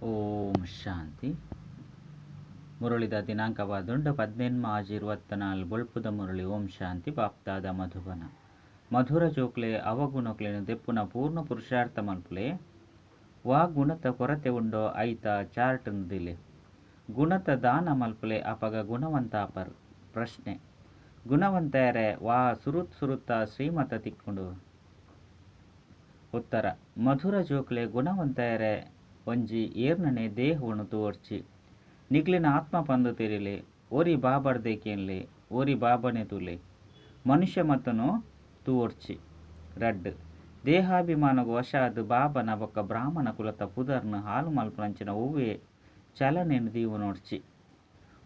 ಓಂ ಶಾಂತಿ. ಮುರಳಿದ ದಿನಾಂಕವಾದುಂಡ 18 March 24 ಬೊಳ್ಪುದ Murali. ಓಂ ಶಾಂತಿ. ಬಾಪ್ತಾದ ಮಧುಬನ ಮಧುರ ಜೋಕ್ಲೆ ಅವಗುಣಕ್ಲೆನು ದೆಪ್ಪುನ ಪೂರ್ಣ ಪುರುಷಾರ್ಥ ಮಲ್ಪುಲೆ ವಾ ಗುಣತ ಕೊರತೆ ಉಂಡೋ ಐತ ಚಾರ್ಟ್ ದಿಲೆ ಗುಣತ ದಾನ ಮಲ್ಪುಲೆ ಅಪಗ ಗುಣವಂತ ಅಪರ್ ಪ್ರಶ್ನೆ ಗುಣವಂತಯರೆ ವಾ ಸುರುತ್ತ ಶ್ರೀಮತ ತಿಕ್ಕೊಂಡು ಉತ್ತರ ಮಧುರ ಜೋಕ್ಲೆ ಗುಣವಂತಯರೆ ಒಂಜಿ ಏರ್ನನೆ ದೇಹವನ್ನು ತೋರ್ಚಿ ನಿಗ್ಲಿನ ಆತ್ಮ ಪಂದು ತೆರಿಲೆ ಓರಿ ಬಾಬರ್ದೇಕೆನ್ಲೆ ಓರಿ ಬಾಬನೆ ತುಲೆ ಮನುಷ್ಯ ಮತನು ತೋರ್ಚಿ ರಡ್ ದೇಹಾಭಿಮಾನಗ ವಶಾದ ಬಾಬನ ಬೊಕ್ಕ ಬ್ರಾಹ್ಮಣ ಕುಲತ ಪುದರ್ನ ಹಾಲು ಮಲ್ಪನಂಚಿನ ಹೂವೇ ಚಲನೆಯನ್ನು ದೀವು ನೋಡ್ಚಿ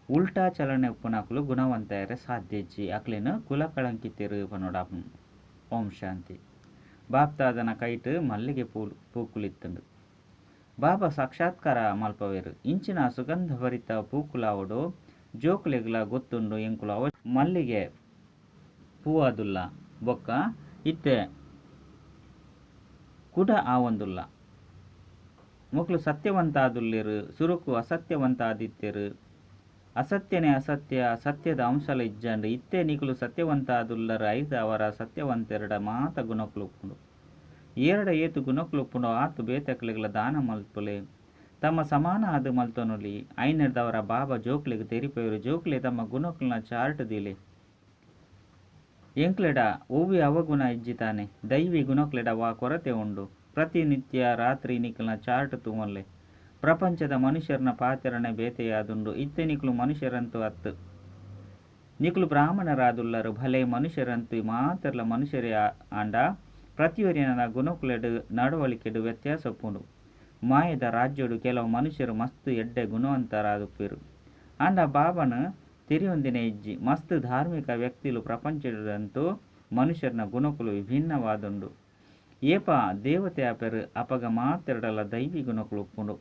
ಉಲ್ಟಾ ಚಲನೆ ಉಪ್ಪುನಕುಲು ಗುಣವಂತಯರೆ ಸಾಧ್ಯಜ್ಜಿ ಅಕ್ಲೇನು ಕುಲ ಕಳಂಕಿತೆರು ಪನೋಡಾಪು. ಓಂ ಶಾಂತಿ. ಬಾಪ್ತಾದನ ಕೈಟ್ ಮಲ್ಲಿಗೆ ಪೂಕುಲಿತ್ತಂಡು ಬಾಬಾ ಸಾಕ್ಷಾತ್ಕಾರ ಮಲ್ಪವೇರು ಇಂಚಿನ ಸುಗಂಧ ಭರಿತ ಪೂಕುಲಾವಡು ಜೋಕುಲೆಗ್ಲ ಗೊತ್ತುಂಡು ಎಂಕುಲು ಅವ ಮಲ್ಲಿಗೆ ಪೂವಾದುಲ್ಲ ಬೊಕ್ಕ ಇತ್ತೆ ಕುಡ ಆವೊಂದುಲ್ಲ ಮೊಕ್ಲು ಸತ್ಯವಂತ ಆದುಲ್ಲೆರು ಸುರುಕು ಅಸತ್ಯವಂತ ಆದಿತ್ಯರು ಅಸತ್ಯನೇ ಅಸತ್ಯ ಸತ್ಯದ ಅಂಶಲ ಇಜ್ಜಂಡು ಇತ್ತೆ ನಿಕುಲು ಸತ್ಯವಂತ ಆದುಲ್ಲರ ಐದು ಅವರ ಸತ್ಯವಂತೆರಡ ಮಾತ ಗುಣಕ್ಲು ಉಪ್ಪುಂಡು ಏರಡ ಏತು ಗುಣಕ್ಲು ಉಪ್ಪುಂಡು ಆತು ಬೇತಕ್ಲೆಗಳ ದಾನ ಮಲ್ಪುಲೆ ತಮ್ಮ ಸಮಾನ ಆದು ಮಲ್ತೊನುಲಿ ಐನೆರ್ದವರ ಬಾಬಾ ಜೋಕ್ಲೆಗೆ ತೆರಿಪೆಯರು ಜೋಕ್ಲೆ ತಮ್ಮ ಗುಣಕ್ಲನ ಚಾರ್ಟ್ ದಿಲೆ ಎಂಕ್ಲೆಡ ಓವಿ ಅವಗುಣ ಇಜ್ಜಿತಾನೆ ದೈವಿ ಗುಣಕ್ಲೆಡ ವಾ ಕೊರತೆ ಉಂಡು ಪ್ರತಿನಿತ್ಯ ರಾತ್ರಿ ನಿಕ್ಲನ ಚಾರ್ಟ್ ತೂಮಲ್ಲೆ ಪ್ರಪಂಚದ ಮನುಷ್ಯರನ ಪಾಚರಣೆ ಬೇತೆಯಾದುಂಡು ಇತ್ತೆ ನಿಕ್ಲು ಮನುಷ್ಯರಂತೂ ಅತ್ತು ನಿಕ್ಲು ಬ್ರಾಹ್ಮಣರಾದುಲ್ಲರು ಭಲೆ ಮನುಷ್ಯರಂತೂ ಮಾತ್ರಲ ಮನುಷ್ಯರೇ ಆಂಡ ಪ್ರತಿಯೊರಿನ ಗುಣಕುಲೆಡು ನಡವಳಿಕೆಡು ವ್ಯತ್ಯಾಸ ಒಪ್ಪುಂಡು ಮಾಯದ ರಾಜ್ಯಡು ಕೆಲವು ಮನುಷ್ಯರು ಮಸ್ತ್ ಎಡ್ಡೆ ಗುಣವಂತರಾದುಪ್ಪಿರು ಆಂಡ ಬಾಬನ ತಿರಿಯೊಂದಿನ ಇಜ್ಜಿ ಮಸ್ತ್ ಧಾರ್ಮಿಕ ವ್ಯಕ್ತಿಲು ಪ್ರಪಂಚದಂತೂ ಮನುಷ್ಯರನ ಗುಣಕುಲು ವಿಭಿನ್ನವಾದುಂಡು ಏಪ ದೇವತೆ ಅಪೆರು ಅಪಗ ಮಾತೆರಡಲ ದೈವಿ ಗುಣಕುಲು ಉಪ್ಪುಂಡು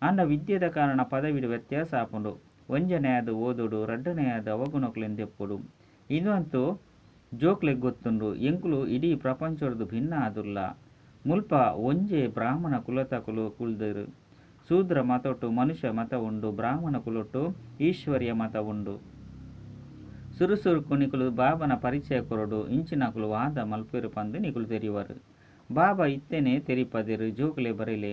ಆಂಡ ವಿದ್ಯೆದ ಕಾರಣ ಪದವಿಡು ವ್ಯತ್ಯಾಸ ಆಪುಂಡು ಒಂಜನೆಯಾದ ಓದುಡು ರಡ್ಡನೆಯಾದ ಅವಗುಣಕುಲೆಂದೆಪ್ಪುಡು ಇದಂತೂ ಜೋಕ್ಲೆಗ್ ಗೊತ್ತುಂಡು ಎಂಕುಲು ಇಡೀ ಪ್ರಪಂಚದ್ದು ಭಿನ್ನ ಆದುಲ್ಲ ಮುಲ್ಪ ಒಂಜೆ ಬ್ರಾಹ್ಮಣ ಕುಲತಕುಲು ಕುಲ್ದರು ಶೂದ್ರ ಮತೊಟ್ಟು ಮನುಷ್ಯ ಮತ ಉಂಡು ಬ್ರಾಹ್ಮಣ ಕುಲೊಟ್ಟು ಈಶ್ವರ್ಯ ಮತ ಉಂಡು ಸುರುಸುರುಕು ನಿಕುಲು ಬಾಬನ ಪರಿಚಯ ಕೊರಡು ಇಂಚಿನಕುಲು ವಾದ ಮಲ್ಪೇರು ಪಂದು ನಿಕುಲು ತೆರಿವರು ಬಾಬಾ ಇತ್ತೇನೆ ತೆರಿಪದಿರು ಜೋಕ್ಲೆ ಬರಿಲೆ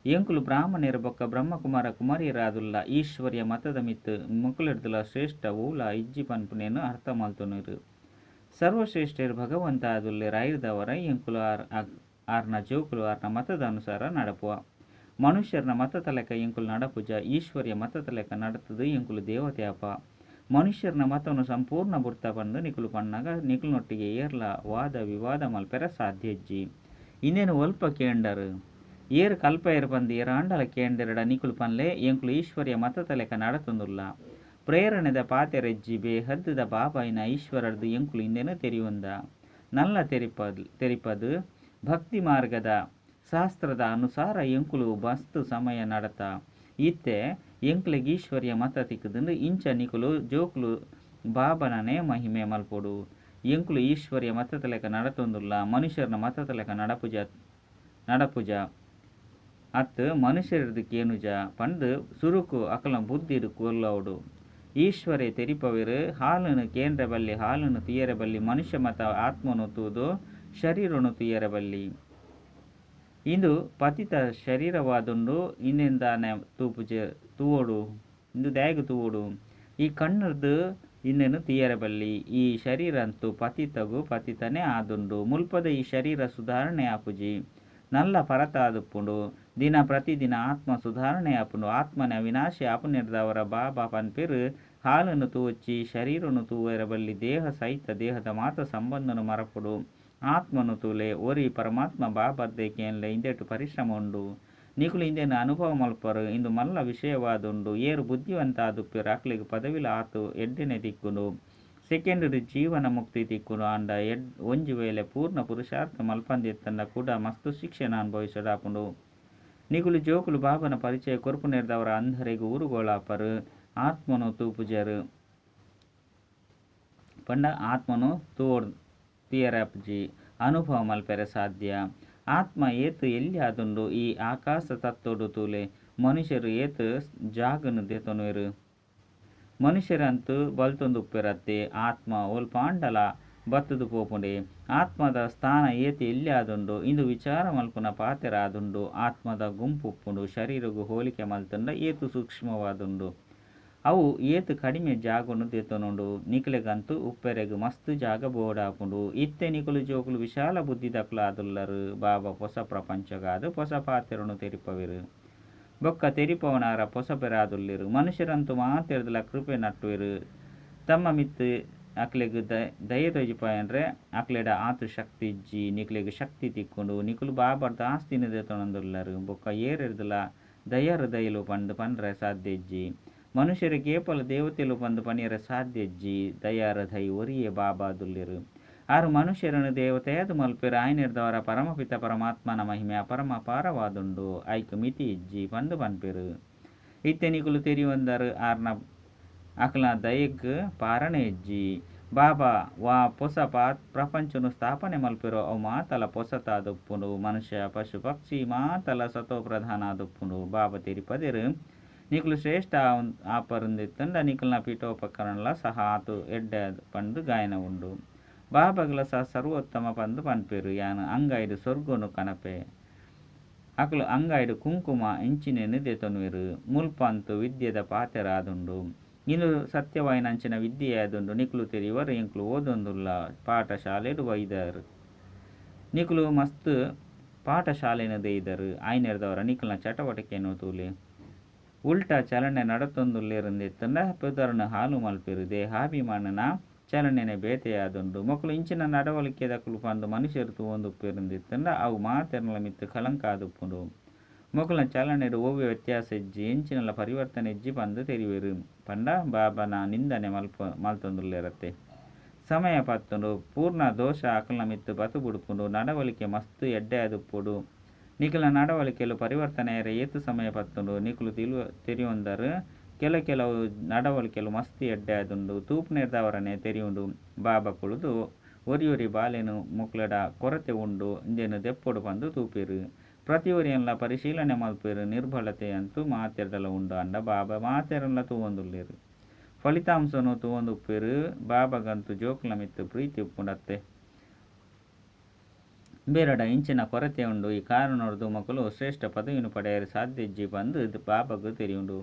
ಎಂಕುಲು ಬ್ರಾಹ್ಮಣರು ಬೊಕ್ಕ ಬ್ರಹ್ಮಕುಮಾರ ಕುಮಾರಿಯರಾದುಲ್ಲ ಈಶ್ವರ್ಯ ಮತದ ಮಿತ್ ಮುಕುಲೆಡ್ದುಲ ಶ್ರೇಷ್ಠ ಊಲ ಇಜ್ಜಿ ಪನ್ಪುನೇನು ಅರ್ಥ ಮಲ್ತೊನರು ಸರ್ವಶ್ರೇಷ್ಠರು ಭಗವಂತ ಆದುಲ್ಲೆ ರಾಯ್ದವರ ಎಂಕುಲು ಆರ್ನ ಜೋಕುಲು ಆರ್ನ ಮತದ ಅನುಸಾರ ನಡಪುವ ಮನುಷ್ಯರನ ಮತ ತಲೆಕ ಎಂಕುಲು ನಡಪುಜ ಈಶ್ವರ್ಯ ಮತ ತಲೆಕ ನಡತದು ಎಂಕುಲು ದೇವತೆ ಅಪ ಮನುಷ್ಯರನ ಮತವನ್ನು ಸಂಪೂರ್ಣ ಬುರ್ತ ಪಂದು ನಿಕುಲು ಪಣ್ಣಾಗ ನಿಕುಲನೊಟ್ಟಿಗೆ ಏರ್ಲ ವಾದ ವಿವಾದ ಮಲ್ಪೆರ ಸಾಧ್ಯಜ್ಜಿ ಇನ್ನೇನು ಒಲ್ಪ ಕೇಂಡರು ಏರು ಕಲ್ಪ ಏರು ಪಂದು ಏರ ಆಂಡಲ ಕೇಂಡೆರಡ ನಿಕುಲು ಪನ್ಲೆ ಎಂಕುಲು ಈಶ್ವರ್ಯ ಮತ ತಲೆಕ ನಡತೊಂದುಲ್ಲ ಪ್ರೇರಣೆದ ಪಾತೆರೆಜ್ಜಿ ಬೇ ಹದ್ದದ ಬಾಬಾಯಿನ ಈಶ್ವರರ್ದು ಎಂಕುಲು ಇಂದೇನು ತೆರಿಯೊಂದ ನಲ್ಲ ತೆರಿಪದು ಭಕ್ತಿ ಮಾರ್ಗದ ಶಾಸ್ತ್ರದ ಅನುಸಾರ ಎಂಕುಲು ಬಸ್ತು ಸಮಯ ನಡತ ಇತ್ತೆ ಎಂಕ್ಲೆಗ್ ಈಶ್ವರ್ಯ ಮತ ತಿಕ್ಕದಂದು ಇಂಚ ನಿಕುಲು ಜೋಕುಲು ಬಾಬನನೇ ಮಹಿಮೆ ಮಲ್ಪೊಡು ಎಂಕುಲು ಈಶ್ವರ್ಯ ಮತ ತಲೆಕ ನಡತೊಂದುಲ್ಲ ಮನುಷ್ಯರನ ಮತ ತಲೆಕ ನಡಪುಜ ಅತ್ತು ಮನುಷ್ಯರದು ಕೇನುಜ ಪಂದು ಸುರುಕು ಅಕಲ ಬುದ್ಧಿಡು ಕೊಲ್ಲವುಡು ಈಶ್ವರೇ ತೆರಿಪವಿರು ಹಾಲನ್ನು ಕೇಂದ್ರ ಬಲ್ಲಿ ಹಾಲನ್ನು ತುಯ್ಯರ ಬಲ್ಲಿ ಮನುಷ್ಯ ಮತ ಆತ್ಮನು ತೂದು ಶರೀರನು ತುಯ್ಯರ ಬಲ್ಲಿ ಇಂದು ಪತಿತ ಶರೀರವಾದುಂಡು ಇನ್ನೆಂದಾನೆ ತೂವೋಡು ಇಂದು ದ್ಯಾಗ ತೂವೋಡು ಈ ಕಣ್ಣರ್ದು ಇನ್ನೇನು ತೀಯರ ಬಲ್ಲಿ ಈ ಶರೀರ ಅಂತೂ ಪತಿತನೇ ಆದುಂಡು ಮುಲ್ಪದ ಈ ಶರೀರ ಸುಧಾರಣೆ ಆಪುಜಿ ನಲ್ಲ ಪರತ ಆದುಪ್ಪುಂಡು ದಿನ ಪ್ರತಿದಿನ ಆತ್ಮ ಸುಧಾರಣೆ ಆಪುಂಡು ಆತ್ಮನ ಅವಿನಾಶಿ ಆಪುನಿರ್ದವರ ಬಾಬಾ ಪನ್ಪೇರು ಹಾಲನ್ನು ತೂವಚ್ಚಿ ಶರೀರನು ತೂವರ ಬಲ್ಲಿ ದೇಹ ಸಹಿತ ದೇಹದ ಮಾತ ಸಂಬಂಧನು ಮರಪುಡು ಆತ್ಮನು ತೂಲೆ ಓರಿ ಪರಮಾತ್ಮ ಬಾಬರ್ದೇಕೆನ್ಲೆ ಇಂದೆಟ್ಟು ಪರಿಶ್ರಮ ಉಂಡು ನಿಕುಲು ಇಂದೇನು ಅನುಭವ ಮಲ್ಪರು ಇಂದು ಮಲ್ಲ ವಿಷಯವಾದುಂಡು ಏರು ಬುದ್ಧಿವಂತ ಆದುಪ್ಪಿರು ಅಕ್ಲಿಗೆ ಪದವಿಲ ಆತು ಎಡ್ಡೆನೆ ತಿಕ್ಕುನು ಸೆಕೆಂಡ್ ಜೀವನ ಮುಕ್ತಿ ತಿಕ್ಕುನು ಆಂಡ ಒಂಜಿ ವೇಳೆ ಪೂರ್ಣ ಪುರುಷಾರ್ಥ ಮಲ್ಪಂದೆತ್ತಂಡ ಕೂಡ ಮಸ್ತು ಶಿಕ್ಷಣ ಅನುಭವಿಸಡಾಪುಂಡು ನಿಕುಲು ಜೋಕುಲು ಬಾಬನ ಪರಿಚಯ ಕೊರ್ಪು ನೆರೆದವರ ಅಂಧರೆಗೂ ಊರುಗೋಳಾಪರು ಆತ್ಮನು ತೂಪುಜರು ಪಂಡ ಆತ್ಮನು ತೀಯರಪ್ಜಿ ಅನುಭವ ಮಲ್ಪೆರೆ ಸಾಧ್ಯ ಆತ್ಮ ಏತು ಎಲ್ಲಿ ಆದುಂಡು ಈ ಆಕಾಶ ತತ್ತೊಡು ತೂಲೆ ಮನುಷ್ಯರು ಏತ್ ಜಾಗನು ದೆತೊನುವೆರು. ಮನುಷ್ಯರಂತೂ ಬಲ್ತೊಂದು ಉಪ್ಪಿರತ್ತೆ ಆತ್ಮ ಒಲ್ ಪಾಂಡಲ ಬತ್ತದು ಪೋಪುಂಡೆ. ಆತ್ಮದ ಸ್ಥಾನ ಏತಿ ಎಲ್ಲಿ ಆದುಂಡು ಇಂದು ವಿಚಾರ ಮಲ್ಪುನ ಪಾತೆರ ಆದುಂಡು. ಆತ್ಮದ ಗುಂಪು ಉಪ್ಪುಂಡು ಶರೀರಗೂ ಹೋಲಿಕೆ ಮಲ್ತಂಡ ಏತು ಸೂಕ್ಷ್ಮವಾದುಂಡು. ಅವು ಏತು ಕಡಿಮೆ ಜಾಗನು ದೆತೊನುಂಡು. ನಿಕ್ಲೆಗಂತೂ ಉಪ್ಪೆರೆಗ್ ಮಸ್ತ್ ಜಾಗ ಬೋಡಾಪುಂಡು. ಇತ್ತೆ ನಿಕುಲು ಜೋಕುಲು ವಿಶಾಲ ಬುದ್ಧಿ ದಕ್ಲು ಆದುಲ್ಲರು. ಬಾಬಾ ಹೊಸ ಪ್ರಪಂಚಗಾದು ಹೊಸ ಪಾತೆರನು ತೆರಿಪವಿರು. ಬೊಕ್ಕ ತೆರಿಪವನಾರ ಹೊಸ ಪೆರಾದುಲ್ಲಿರು. ಮನುಷ್ಯರಂತೂ ಮಾತೆರ್ದಲ ಕೃಪೆ ನಟ್ಟುವೆರು. ತಮ್ಮ ಮಿತ್ತು ಅಕ್ಲೆಗ್ ದಯೆ ತೊಜಿಪಾಯಂದ್ರೆ ಅಕ್ಲೆಡ ಆತು ಶಕ್ತಿ ಇಜ್ಜಿ ನಿಕ್ಲೆಗ್ ಶಕ್ತಿ ತಿಕ್ಕೊಂಡು ನಿಕುಲು ಬಾಬರ್ದ ಆಸ್ತಿನ ದೆತೊನೊಂದುಲ್ಲರು. ಬೊಕ್ಕ ಏರೆರ್ದಲ ದಯರ ದಯಲು ಪಂದು ಪಂಡ್ರೆ ಸಾಧ್ಯ ಇಜ್ಜಿ. ಮನುಷ್ಯರು ಕೇಪಲ ದೇವತೆಲು ಪಂದು ಪನಿಯರ ಸಾಧ್ಯ ಇಜ್ಜಿ. ದಯಾರ ದೈ ಒರಿಯೇ ಬಾಬಾದುಲ್ಲಿರು. ಆರು ಮನುಷ್ಯರನ್ನು ದೇವತೆಯಾದು ಮಲ್ಪೆರು. ಆಯ್ನೆರ್ದವರ ಪರಮಪಿತ ಪರಮಾತ್ಮನ ಮಹಿಮೆ ಅಪರಮಪಾರವಾದುಂಡು. ಐಕ್ ಮಿತಿ ಇಜ್ಜಿ ಪಂದು ಪನ್ಪೆರು. ಇತ್ತೆ ನಿಕುಲು ತೆರಿಯೊಂದರು ಆರ್ನ ಅಕ್ಲ ದಯಗ್ ಪಾರಣೆ ಇಜ್ಜಿ. ಬಾಬಾ ವಾ ಪೊಸ ಪ್ರಪಂಚನು ಸ್ಥಾಪನೆ ಮಲ್ಪೆರು. ಅವು ಮಾತಲ ಪೊಸತಾದೊಪ್ಪುಂಡು. ಮನುಷ್ಯ ಪಶು ಪಕ್ಷಿ ಮಾತಲ ಸತೋ ಪ್ರಧಾನ ಆದೊಪ್ಪುಂಡು. ಬಾಬಾ ತೆರಿಪದೆರು ನಿಕುಲು ಶ್ರೇಷ್ಠ ಆಪರುಂದೆತ್ತಂಡ ನಿಕುಲ್ನ ಪೀಠೋಪಕರಣಲ ಸಹ ಆತು ಎಡ್ಡೆ ಪಂದು ಗಾಯನ ಉಂಡು. ಬಾಬಾಗಲ ಸಹ ಸರ್ವೋತ್ತಮ ಪಂದು ಪನ್ಪೆರು. ಯಾನು ಅಂಗಾಯ್ಡು ಸ್ವರ್ಗೊನು ಕನಪೆ ಅಕ್ಲು ಅಂಗಾಯ್ಡು ಕುಂಕುಮ ಇಂಚಿನೆನು ದೆತೊನುವೆರು. ಮುಲ್ಪಂತು ವಿದ್ಯೆದ ಪಾತೆರ ಆದುಂಡು. ಇನ್ನು ಸತ್ಯವಾಯಿನಂಚಿನ ವಿದ್ಯೆ ಆದುಂಡು. ನಿಕುಲು ತೆರಿವರು ಎಂಕ್ಲು ಓದೊಂದುಲ್ಲ ಪಾಠಶಾಲೆಡು ಒಯ್ದರು. ನಿಕುಲು ಮಸ್ತ್ ಪಾಠಶಾಲೆನ ದೇಯ್ದರು. ಆಯ್ನೆರ್ದವರ ನಿಕುಲ್ನ ಚಟವಟಿಕೆಯನ್ನು ತೂಲೆ ಉಲ್ಟಾ ಚಲನೆ ನಡತೊಂದುಲ್ಲೆರಂದೆತ್ತಂಡ ಪುದರ್ನ ಹಾಲು ಮಲ್ಪೆರು. ದೇಹಾಭಿಮಾನನ ಚಲನೆನೆ ಬೇತೆಯಾದುಂಡು. ಮಕ್ಕಳು ಇಂಚಿನ ನಡವಳಿಕೆ ದಕ್ಕಲು ಪಂದು ಮನುಷ್ಯರು ತೂವೊಂದುಪ್ಪೆರಂದೆತ್ತಂಡ ಅವು ಮಾತೆರ್ನಲ ಮಿತ್ತು ಕಳಂಕ ಆದುಪ್ಪುಂಡು. ಮಕ್ಕಳ ಚಲನೆಡು ಓವ್ಯ ವ್ಯತ್ಯಾಸ ಇಜ್ಜಿ ಎಂಚಿನಲ ಪರಿವರ್ತನೆ ಇಜ್ಜಿ ಪಂದು ತೆರಿವೆರು ಪಂಡ ಬಾಬನ ನಿಂದನೆ ಮಲ್ತೊಂದುಲ್ಲೆರತ್ತೆ. ಸಮಯ ಪತ್ತುಂಡು ಪೂರ್ಣ ದೋಷ ಅಕಲ್ನ ಮಿತ್ತು ಬತು ಬುಡುಪುಂಡು. ನಡವಳಿಕೆ ಮಸ್ತ್ ಎಡ್ಡೆ ಆದುಪ್ಪುಡು. ನಿಕುಲ ನಡವಳಿಕೆಲು ಪರಿವರ್ತನೆಯರ ಏತು ಸಮಯ ಪತ್ತುಂಡು. ನಿಕುಲು ತೆರಿಯೊಂದರು ಕೆಲವು ನಡವಳಿಕೆಲು ಮಸ್ತ್ ಎಡ್ಡೆ ಆದುಂಡು. ತೂಪುನೆರ್ದವರನೆ ತೆರಿಯುಂಡು. ಬಾಬಾ ಕುಳಿದು ಒರಿ ಬಾಲೆನು ಮುಕ್ಲೆಡ ಕೊರತೆ ಉಂಡು ಇಂದೇನು ದೆಪ್ಪೊಡು ಪಂದು ತೂಪೆರು. ಪ್ರತಿ ಒರಿಯನ್ಲ ಪರಿಶೀಲನೆ ಮಲ್ಪೆರು. ನಿರ್ಬಲತೆ ಅಂತೂ ಮಾತೆರ್ದಲ ಉಂಡು ಅಂಡ ಬಾಬಾ ಮಾತೆರನ್ಲ ತೂವೊಂದುಲ್ಲೆರು. ಫಲಿತಾಂಶನು ತೂವೊಂದುಪ್ಪೆರು. ಬಾಬಾಗಂತೂ ಜೋಕುಲ ಮಿತ್ತು ಪ್ರೀತಿ ಉಪ್ಪುಂಡತ್ತೆ. ಬೇರಡ ಇಂಚಿನ ಕೊರತೆ ಉಂಡು. ಈ ಕಾರಣರ್ದು ಮಕ್ಕಳು ಶ್ರೇಷ್ಠ ಪದವಿನು ಪಡೆಯರು ಸಾಧ್ಯ ಇಜ್ಜಿ ಬಂದು ಬಾಬಾಗೂ ತೆರಿಯುಂಡು.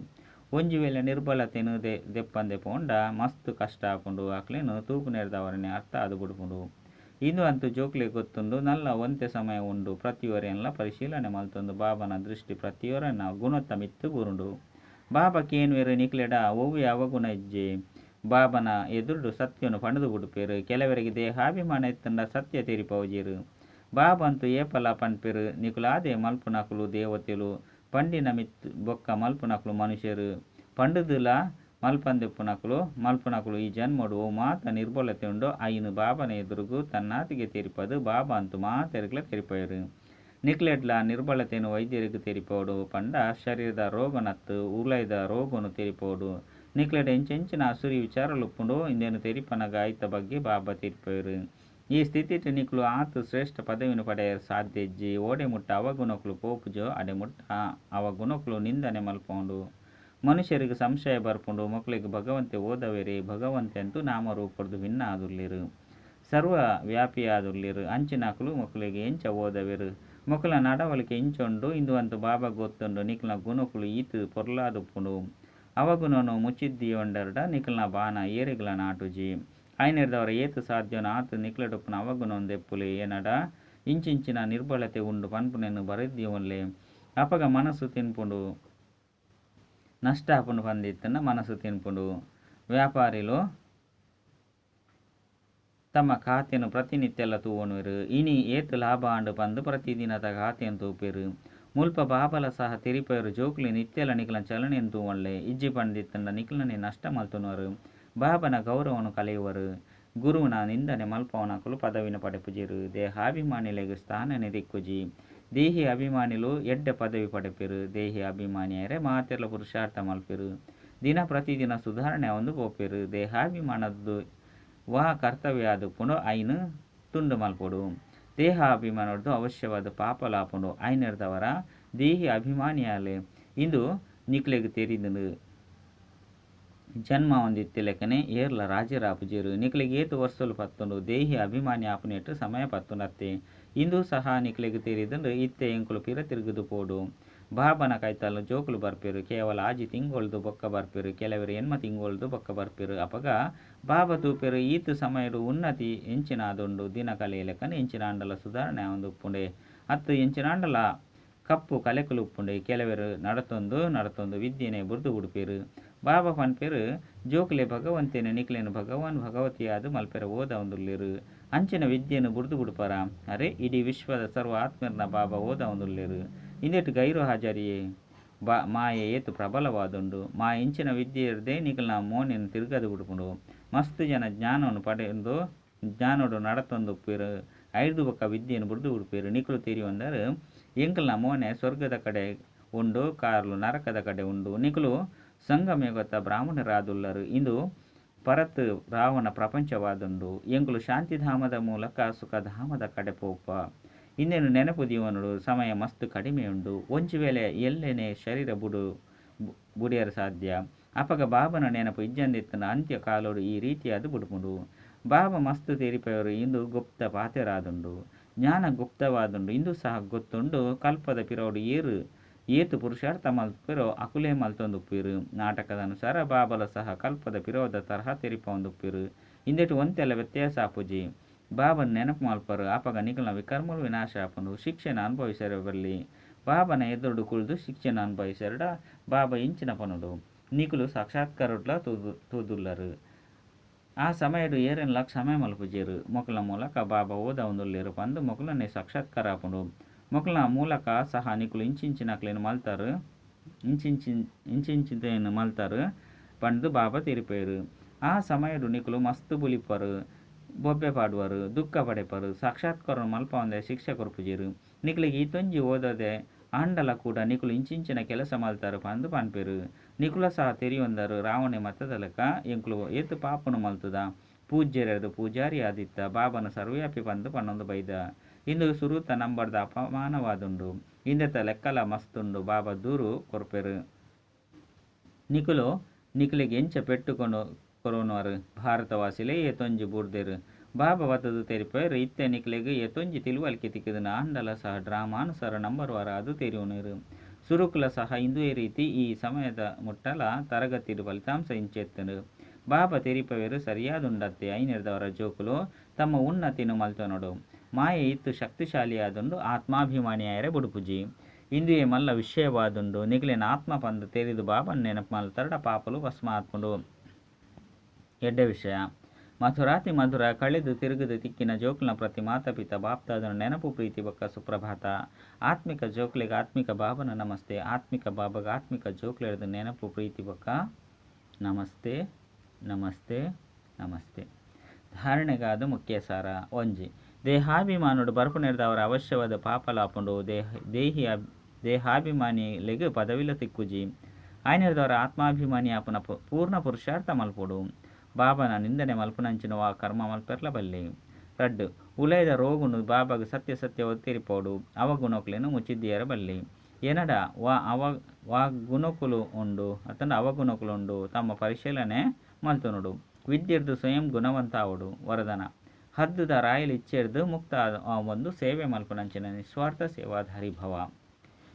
ಒಂಜಿ ವೇಳೆ ನಿರ್ಬಲತೆನು ದೆಪ್ಪಂದೆ ಪೋಂಡ ಮಸ್ತ್ ಕಷ್ಟ ಆಪುಂಡು. ಅಕ್ಲೇನು ತೂಪುನೆರ್ದವರನೆ ಅರ್ಥ ಆದು ಬುಡುಪುಂಡು. ಇಂದು ಅಂತೂ ಜೋಕ್ಲೆ ಗೊತ್ತುಂಡು ನಲ್ಲ ಒಂತೆ ಸಮಯ ಉಂಡು. ಪ್ರತಿಯೊರೆಯನ್ಲ ಪರಿಶೀಲನೆ ಮಲ್ತೊಂದು ಬಾಬನ ದೃಷ್ಟಿ ಪ್ರತಿಯೊರನ್ನ ಗುಣತ್ತ ಮಿತ್ತು ಬುರುಂಡು. ಬಾಬಾ ಕೇನ್ವೆರು ನಿಕ್ಲೆಡ ಒವ್ವೆ ಅವಗುಣ ಇಜ್ಜೆ. ಬಾಬನ ಎದುರುಡು ಸತ್ಯನು ಪಣದು ಬುಡುಪೆರು. ಕೆಲವರಿಗೆ ದೇಹಾಭಿಮಾನ ಎತ್ತಂಡ ಸತ್ಯ ತೆರಿಪವಜೆರು. ಬಾಬಂತೂ ಏಪಲ ಪನ್ಪೆರು. ನಿಕುಲಾದೆ ಮಲ್ಪುನಕುಲು ದೇವತೆಲು ಪಂಡಿನ ಮಿತ್ತು ಬೊಕ್ಕ ಮಲ್ಪುನಕುಲು ಮನುಷ್ಯರು ಪಂಡುದುಲ ಮಲ್ಪುನಕುಲು ಈ ಜನ್ಮಡು ಓ ಮಾತ ನಿರ್ಬಲತೆ ಉಂಡು. ಐನು ಬಾಬನ ಎದುರುಗು ತನ್ನಾತಿಗೆ ತೆರಿಪದು. ಬಾಬಾ ಅಂತೂ ಮಾತೆರ್ಗ್ಲ ತೆರಿಪೆರು. ನಿಕ್ಲೆಡ್ಲ ನಿರ್ಬಲತೆನು ವೈದ್ಯರಿಗೆ ತೆರಿಪೋಡು ಪಂಡ ಶರೀರದ ರೋಗನತ್ತು ಉಲಯದ ರೋಗನು ತೆರಿಪೋಡು. ನಿಕ್ಲೆಡ್ ಎಂಚೆಂಚಿನ ಅಸುರಿ ವಿಚಾರಲುಪ್ಪುಂಡು ಇಂದೇನು ತೆರಿಪನ ಗಾಯತ ಬಗ್ಗೆ ಬಾಬಾ ತೆರಿಪೆರು. ಈ ಸ್ಥಿತಿಟ್ ನಿಕುಲು ಆತು ಶ್ರೇಷ್ಠ ಪದವಿನು ಪಡೆಯರು ಸಾಧ್ಯ ಇಜ್ಜಿ. ಓಡೆ ಮುಟ್ಟ ಅವಗುಣಕುಲು ಪೋಪುಜೋ ಅಡೆ ಮುಟ್ಟ ಅವಗುಣಕುಲು ನಿಂದನೆ ಮಲ್ಪೋಂಡು. ಮನುಷ್ಯರಿಗೆ ಸಂಶಯ ಬರ್ಪುಂಡು. ಮಕ್ಕಳಿಗೆ ಭಗವಂತೆ ಓದವೆರೆ. ಭಗವಂತೆ ಅಂತೂ ನಾಮರೂಪರ್ದು ಭಿನ್ನ ಆದುಲ್ಲಿರು. ಸರ್ವ ವ್ಯಾಪಿಯಾದುಲ್ಲಿರು. ಅಂಚಿನಕುಲು ಮಕ್ಕಳಿಗೆ ಎಂಚ ಓದವೆರು. ಮಕ್ಕಳ ನಡವಳಿಕೆ ಇಂಚೊಂಡು. ಇಂದು ಅಂತೂ ಬಾಬಾ ಗೊತ್ತುಂಡು ನಿಕಲ್ನ ಗುಣಕುಲು ಈತು ಪೊರ್ಲಾದುಪ್ಪುಂಡು. ಅವಗುಣನು ಮುಚ್ಚಿದ್ದಿಯೊಂಡರ್ಡ ನಿಕಲ್ನ ಬಾನ ಏರಿಗಳ ನಾಟುಜಿ. ಆಯ್ನೆರ್ದವರ ಏತು ಸಾಧ್ಯನ ಆತು ನಿಕ್ಲೆಡುಪ್ಪುನ ಅವಗುಣೊಂದೆಪ್ಪುಲೆ ಏನಡ ಇಂಚಿಂಚಿನ ನಿರ್ಬಲತೆ ಉಂಡು ಪನ್ಪುನೆನ್ನು ಬರೆದ್ದಿಯೊನ್ಲೆ. ಅಪಗ ಮನಸ್ಸು ತಿನ್ಪುಂಡು ನಷ್ಟ ಆಪುಂಡು ಪಂದಿತ್ತಂಡ ಮನಸ್ಸು ತಿನ್ಪುಂಡು. ವ್ಯಾಪಾರಿಲು ತಮ್ಮ ಖಾತೆಯನ್ನು ಪ್ರತಿನಿತ್ಯಲ್ಲ ತೂವೊನುವೆರು. ಇನಿ ಏತು ಲಾಭ ಆಂಡು ಪಂದು ಪ್ರತಿದಿನದ ಖಾತೆಯನ್ನು ತೂಪೆರು. ಮುಲ್ಪ ಬಾಬಲ ಸಹ ತೆರಿಪೆರು. ಜೋಕುಲಿ ನಿತ್ಯಲ ನಿಕಲ್ನ ಚಲನೆಯನ್ನು ತೂವೊನ್ಲೆ. ಇಜ್ಜಿ ಪಂದಿತ್ತಂಡ ನಿಕಲ್ನನೆ ನಷ್ಟ ಮಲ್ತುನವರು. ಬಾಬನ ಗೌರವನು ಕಲೆಯುವರು. ಗುರುವಿನ ನಿಂದನೆ ಮಲ್ಪವನಕುಲು ಪದವಿನ ಪಡೆಪುಜೆರು. ದೇಹಾಭಿಮಾನಿಲೆಗೆ ಸ್ಥಾನನೆ ದಿಕ್ಕುಜಿ. ದೇಹಿ ಅಭಿಮಾನಿಲು ಎಡ್ಡೆ ಪದವಿ ಪಡೆಪೆರು. ದೇಹಿ ಅಭಿಮಾನಿಯರೇ ಮಾತೆರ್ಲ ಪುರುಷಾರ್ಥ ಮಲ್ಪೆರು. ದಿನ ಪ್ರತಿದಿನ ಸುಧಾರಣೆ ಒಂದು ಪೋಪೆರು. ದೇಹಾಭಿಮಾನದ್ದು ವಾ ಕರ್ತವ್ಯ ಆದುಪ್ಪುಂಡು. ಐನು ತುಂಡು ಮಲ್ಪೊಡು. ದೇಹ ಅಭಿಮಾನದ್ದು ಅವಶ್ಯವಾದ ಪಾಪಲಾಪುಂಡು. ಐನೆರ್ದವರ ದೇಹಿ ಅಭಿಮಾನಿಯಾಲೆ ಇಂದು ನಿಕ್ಲೆಗ್ ತೆರಿದು ಜನ್ಮ ಹೊಂದಿತ್ತೆ ಲೆಕ್ಕನೆ ಏರ್ಲ ರಾಜರಾಪುಜೇರು ನಿಕ್ಲೆಗ್ ಏತು ವರ್ಷಲು ಪತ್ತುಂಡು ದೇಹಿ ಅಭಿಮಾನಿ ಆಪುನೆಟ್ಟು ಸಮಯ ಪತ್ತುನತ್ತೆ ಇಂದು ಸಹ ನಿಕ್ಲೆಗ್ ತೆರಿದಂಡು ಇತ್ತೆ ಎಂಕುಲು ಪಿರ ತಿರುಗುದು ಪೋಡು ಬಾಬನ ಕೈತಲು ಜೋಕುಲು ಬರ್ಪೆರು ಕೇವಲ ಆಜಿ ತಿಂಗೊಳ್ದು ಬೊಕ್ಕ ಬರ್ಪೆರು ಕೆಲವರು ಎನ್ಮ ತಿಂಗೊಳ್ದು ಬೊಕ್ಕ ಬರ್ಪೆರು ಅಪಗ ಬಾಬ ತೂಪೆರು ಈತು ಸಮಯಡು ಉನ್ನತಿ ಎಂಚಿನಾದುಂಡು ದಿನ ಕಲೆ ಲೆಕ್ಕನೆ ಎಂಚಿನಾಂಡಲ ಸುಧಾರಣೆ ಒಂದು ಉಪ್ಪುಂಡೆ ಅತ್ತು ಎಂಚಿನಾಂಡಲ ಕಪ್ಪು ಕಲೆಕುಲು ಉಪ್ಪುಂಡೆ ಕೆಲವರು ನಡತೊಂದು ವಿದ್ಯೆನೆ ಬುರ್ದು ಉಡುಪೇರು ಬಾಬಾ ಪನ್ಪೆರು ಜೋಕುಲೆ ಭಗವಂತೇನು ನಿಕ್ಲೆನು ಭಗವಾನ್ ಭಗವತಿಯಾದು ಮಲ್ಪೆರ ಓದ ಒಂದುಲ್ಲೇರು ಅಂಚಿನ ವಿದ್ಯೆನು ಬುರ್ದು ಬಿಡುಪರ ಅರೆ ಇಡೀ ವಿಶ್ವದ ಸರ್ವ ಆತ್ಮರ್ನ ಬಾಬಾ ಓದ ಒಂದುಲ್ಲೇರು ಇಂದೆಟ್ಟು ಗೈರು ಹಾಜರಿಯೇ ಮಾಯೆ ಏತು ಪ್ರಬಲವಾದುಂಡು ಮಾ ಇಂಚಿನ ವಿದ್ಯೆ ಇರದೆ ನಿಖಲ್ನ ಮೋನೆನು ತಿರುಗದು ಬಿಡುಪುಂಡು ಮಸ್ತ್ ಜನ ಜ್ಞಾನವನ್ನು ಪಡೆದು ಜ್ಞಾನೋಡು ನಡತೊಂದು ಉಪ್ಪೇರು ಐದು ಬೊಕ್ಕ ವಿದ್ಯೆಯನ್ನು ಬುರ್ದು ಉಡುಪೇರು ನಿಖಲು ತಿರಿ ಒಂದರು ಎಂಕಲ್ನ ಮೋನೆ ಸ್ವರ್ಗದ ಕಡೆ ಉಂಡು ಕಾರ್ಲು ನರಕದ ಕಡೆ ಉಂಡು ನಿಖಲು ಸಂಗಮೆ ಗೊತ್ತ ಬ್ರಾಹ್ಮಣರಾದುಲ್ಲರು ಇಂದು ಪರತ್ ರಾವಣ ಪ್ರಪಂಚವಾದುಂಡು ಎಂಕುಲು ಶಾಂತಿಧಾಮದ ಮೂಲಕ ಸುಖಧಾಮದ ಕಡೆ ಪೋಪ ಇನ್ನೇನು ನೆನಪು ಜೀವನಡು ಸಮಯ ಮಸ್ತ್ ಕಡಿಮೆ ಉಂಡು ಒಂಚು ವೇಳೆ ಎಲ್ಲೇನೆ ಶರೀರ ಬುಡಿಯರು ಸಾಧ್ಯ ಅಪಗ ಬಾಬನ ನೆನಪು ಇಜ್ಜಂದಿತ್ತನ ಅಂತ್ಯ ಕಾಲೋಡು ಈ ರೀತಿಯಾದ ಬುಡುಪುಂಡು ಬಾಬಾ ಮಸ್ತ್ ತೆರಿಪೆಯವರು ಇಂದು ಗುಪ್ತ ಪಾತೆರಾದುಂಡು ಜ್ಞಾನ ಗುಪ್ತವಾದುಂಡು ಇಂದು ಸಹ ಗೊತ್ತುಂಡು ಕಲ್ಪದ ಪಿರೋಡು ಏತು ಪುರುಷಾರ್ಥ ಮಲ್ಪೆರೋ ಅಕುಲೆ ಮಲ್ತೊಂದುಪ್ಪಿರು ನಾಟಕದ ಅನುಸಾರ ಬಾಬಲ ಸಹ ಕಲ್ಪದ ಪಿರೋದ ತರಹ ತೆರಿಪೊಂದುಪ್ಪಿರು ಇಂದೆಟು ಒಂತೆಲ್ಲ ವ್ಯತ್ಯಾಸ ಆಪುಜಿ ಬಾಬನ ನೆನಪು ಮಲ್ಪರು ಆಪಗ ನಿಖಲ್ನ ವಿಕರ್ಮಲು ವಿನಾಶ ಆಪುಂಡು ಶಿಕ್ಷೆನ ಅನುಭವಿಸರ ಬರಲಿ ಬಾಬನ ಎದುರುಡು ಕುಳಿದು ಶಿಕ್ಷೆನ ಅನುಭವಿಸರಡ ಬಾಬಾ ಇಂಚಿನ ಪನುಡು ನಿಖಲು ಸಾಕ್ಷಾತ್ಕಾರಡ್ಲ ತೂದುಲ್ಲರು ಆ ಸಮಯಡು ಏರೆನ್ಲ ಕ್ಷಮೆ ಮಲ್ಪುಜೇರು ಮೊಕಲ ಮೂಲಕ ಬಾಬಾ ಓದ ಒಂದುಲ್ಲೇರು ಪಂದು ಮೊಕಲನ್ನೇ ಸಾಕ್ಷಾತ್ಕಾರ ಆಪುಂಡು ಮೊಕಲ್ನ ಮೂಲಕ ಸಹ ನಿಖಲು ಇಂಚಿಂಚಿನಕ್ಲೇನು ಮಲ್ತಾರು ಇಂಚಿಂಚಿಂತೇನು ಮಲ್ತಾರು ಪಂಡು ಬಾಬಾ ತೆರಿಪೇರು ಆ ಸಮಯಡು ನಿಖಲು ಮಸ್ತ್ ಬುಲಿಪರು ಬೊಬ್ಬೆ ಪಾಡುವರು ದುಃಖ ಪಡೆಪರು ಸಾಕ್ಷಾತ್ಕಾರ ಮಲ್ಪ ಒಂದೇ ಶಿಕ್ಷೆ ಕೊರ್ಪುಜೇರು ನಿಖಲಿಗೆ ಈತೊಂಜಿ ಓದದೆ ಆಂಡಲ ಕೂಡ ನಿಖಲು ಇಂಚಿಂಚಿನ ಕೆಲಸ ಮಲ್ತಾರು ಪಂದು ಪನ್ಪೇರು ನಿಖುಲ ಸಹ ತೆರಿಯೊಂದರು ರಾವಣೆ ಮತದಲಕ ಎಂಕುಲು ಏತು ಪಾಪನು ಮಲ್ತದ ಪೂಜ್ಯರದು ಪೂಜಾರಿ ಆದಿತ್ತ ಬಾಬನ ಸರ್ವ್ಯಾಪಿ ಪಂದು ಪನ್ನೊಂದು ಬೈದ ಇಂದು ಸುರೂತ ನಂಬರ್ದ ಅಪಮಾನವಾದುಂಡು ಇಂದೆತ ಲೆಕ್ಕಲ ಮಸ್ತುಂಡು ಬಾಬಾ ದೂರು ಕೊರ್ಪೆರು ನಿಖಲಿಗೆ ಎಂಚ ಪೆಟ್ಟುಕೊಂಡು ಕೊರೋನವರು ಭಾರತವಾಸಿಲೇ ಏತೊಂಜಿ ಬೂರ್ದೆರು ಬಾಬಾ ಬತ್ತದು ತೆರಿಪೇರು ಇತ್ತೆ ನಿಖಲಿಗೆ ಏತೊಂಜಿ ತಿಳುವಳಿಕೆ ತಿಕ್ಕಿದನ ಆಂಡಲ ಸಹ ಡ್ರಾಮಾನುಸಾರ ನಂಬರ್ವಾರ ಅದು ತೆರಿಯುನರು ಸುರುಕುಲ ಸಹ ಇಂದುವೇ ರೀತಿ ಈ ಸಮಯದ ಮುಟ್ಟಲ ತರಗತಿಡು ಫಲಿತಾಂಶ ಇಂಚೆತ್ತನು ಬಾಬಾ ತೆರಿಪವೇರು ಸರಿಯಾದುಂಡತ್ತೆ ಐನಿರ್ದವರ ಜೋಕುಲು ತಮ್ಮ ಉನ್ನತಿನು ಮಲ್ತನೋಡು ಮಾಯೆ ಇತ್ತು ಶಕ್ತಿಶಾಲಿಯಾದುಂಡು ಆತ್ಮಾಭಿಮಾನಿಯಾಯರೆ ಬುಡುಪುಜಿ ಇಂದುಯೇ ಮಲ್ಲ ವಿಷಯವಾದುಂಡು ನಿಖಲಿನ ಆತ್ಮ ಪಂದು ತೆರಿದು ಬಾಬನ ನೆನಪು ಮಲ್ತರಡ ಪಾಪಲು ಭಸ್ಮ ಆತ್ಮುಡು ಎಡ್ಡೆ ವಿಷಯ ಮಧುರಾತಿ ಮಧುರ ಕಳೆದು ತಿರುಗದು ತಿಕ್ಕಿನ ಜೋಕುಲ್ನ ಪ್ರತಿ ಮಾತಾಪಿತ ಬಾಪ್ತಾದನ ನೆನಪು ಪ್ರೀತಿ ಬೊಕ್ಕ ಸುಪ್ರಭಾತ ಆತ್ಮಿಕ ಜೋಕ್ಲೆಗೆ ಆತ್ಮಿಕ ಬಾಬನ ನಮಸ್ತೆ ಆತ್ಮಿಕ ಬಾಬಾಗ ಆತ್ಮಿಕ ಜೋಕ್ಲೆಡ್ದು ನೆನಪು ಪ್ರೀತಿ ಬೊಕ್ಕ ನಮಸ್ತೆ ನಮಸ್ತೆ ನಮಸ್ತೆ. ಧಾರಣೆಗಾದ ಮುಖ್ಯ ಸಾರ ಒಂಜಿ ದೇಹಾಭಿಮಾನುಡು ಬರ್ಪು ನೆರೆದವರ ಅವಶ್ಯವಾದ ಪಾಪಲಾಪುಂಡು ದೇಹಾಭಿಮಾನಿಲೆಗ್ ಪದವಿಲ ತಿಕ್ಕುಜಿ ಆಯ್ನೆರೆದವರ ಆತ್ಮಾಭಿಮಾನಿ ಆಪುನ ಪೂರ್ಣ ಪುರುಷಾರ್ಥ ಮಲ್ಪುಡು ಬಾಬನ ನಿಂದನೆ ಮಲ್ಪುನಂಚಿನ ವಾ ಕರ್ಮ ಮಲ್ಪೆರ್ಲ ಬಲ್ಲಿ ರಡ್ಡು ಉಲಯದ ರೋಗುನು ಬಾಬಾಗ ಸತ್ಯ ಒತ್ತಿರಿಪೋಡು ಅವಗುಣಕ್ಲೇನು ಮುಚ್ಚಿದ್ದೀಯರ ಬಲ್ಲಿ ಎನಡ ವಾ ಗುಣಕುಲು ಉಂಡು ಅತಂಡ ಅವಗುಣಕುಲು ಉಂಡು ತಮ್ಮ ಪರಿಶೀಲನೆ ಮಲ್ತುನುಡು ವಿದ್ಯೆರ್ದು ಸ್ವಯಂ ಗುಣವಂತ ಆವಡು ವರದನ ಹದ್ದುದ ರಾಯಲ್ ಇಚ್ಚೆರ್ದು ಮುಕ್ತ ಒಂದು ಸೇವೆ ಮಲ್ಪುನಂಚಿನ ನಿಸ್ವಾರ್ಥ ಸೇವಾಧಾರಿ ಭವ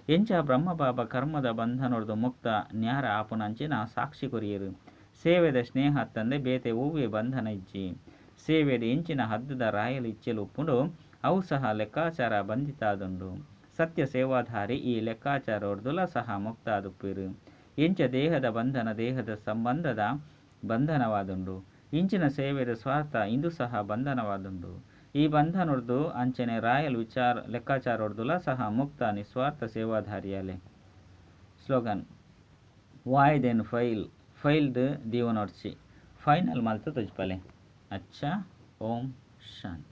ಎಂಚ ಬ್ರಹ್ಮ ಬಾಬಾ ಕರ್ಮದ ಬಂಧನೊಡ್ದು ಮುಕ್ತ ನ್ಯಾರ ಆಪುನಂಚಿನ ಸಾಕ್ಷಿ ಕೊರಿಯರು ಸೇವೆದ ಸ್ನೇಹ ತಂದೆ ಬೇತೆ ಹೂವೇ ಬಂಧನ ಇಜ್ಜಿ ಸೇವೆದ ಎಂಚಿನ ಹದ್ದುದ ರಾಯಲ್ ಇಚ್ಚೆಲು ಉಪ್ಪುಂಡು ಅವು ಸಹ ಲೆಕ್ಕಾಚಾರ ಬಂಧಿತಾದುಂಡು ಸತ್ಯ ಸೇವಾಧಾರಿ ಈ ಲೆಕ್ಕಾಚಾರ ಹೊಡ್ದುಲ ಸಹ ಮುಕ್ತಾದುಪ್ಪಿರು ಎಂಚ ದೇಹದ ಬಂಧನ ದೇಹದ ಸಂಬಂಧದ ಬಂಧನವಾದುಂಡು ಇಂಚಿನ ಸೇವೆದ ಸ್ವಾರ್ಥ ಇಂದು ಸಹ ಬಂಧನವಾದುಂಡು ಈ ಬಂಧನೊಡ್ದು ಅಂಚನೆ ರಾಯಲ್ ಲೆಕ್ಕಾಚಾರ ಹೊಡ್ದುಲ ಸಹ ಮುಕ್ತ ನಿಸ್ವಾರ್ಥ ಸೇವಾಧಾರಿಯಲೆ ಸ್ಲೋಗನ್ ವಾಯ್ ದೆನ್ ಫೈಲ್ಡ್ ದೀವನೊಡ್ಸಿ ಫೈನಲ್ ಮಲ್ತು ತುಜ್ಪಲೆ ಅಚ್ಚ ಓಂ ಶಾಂತಿ.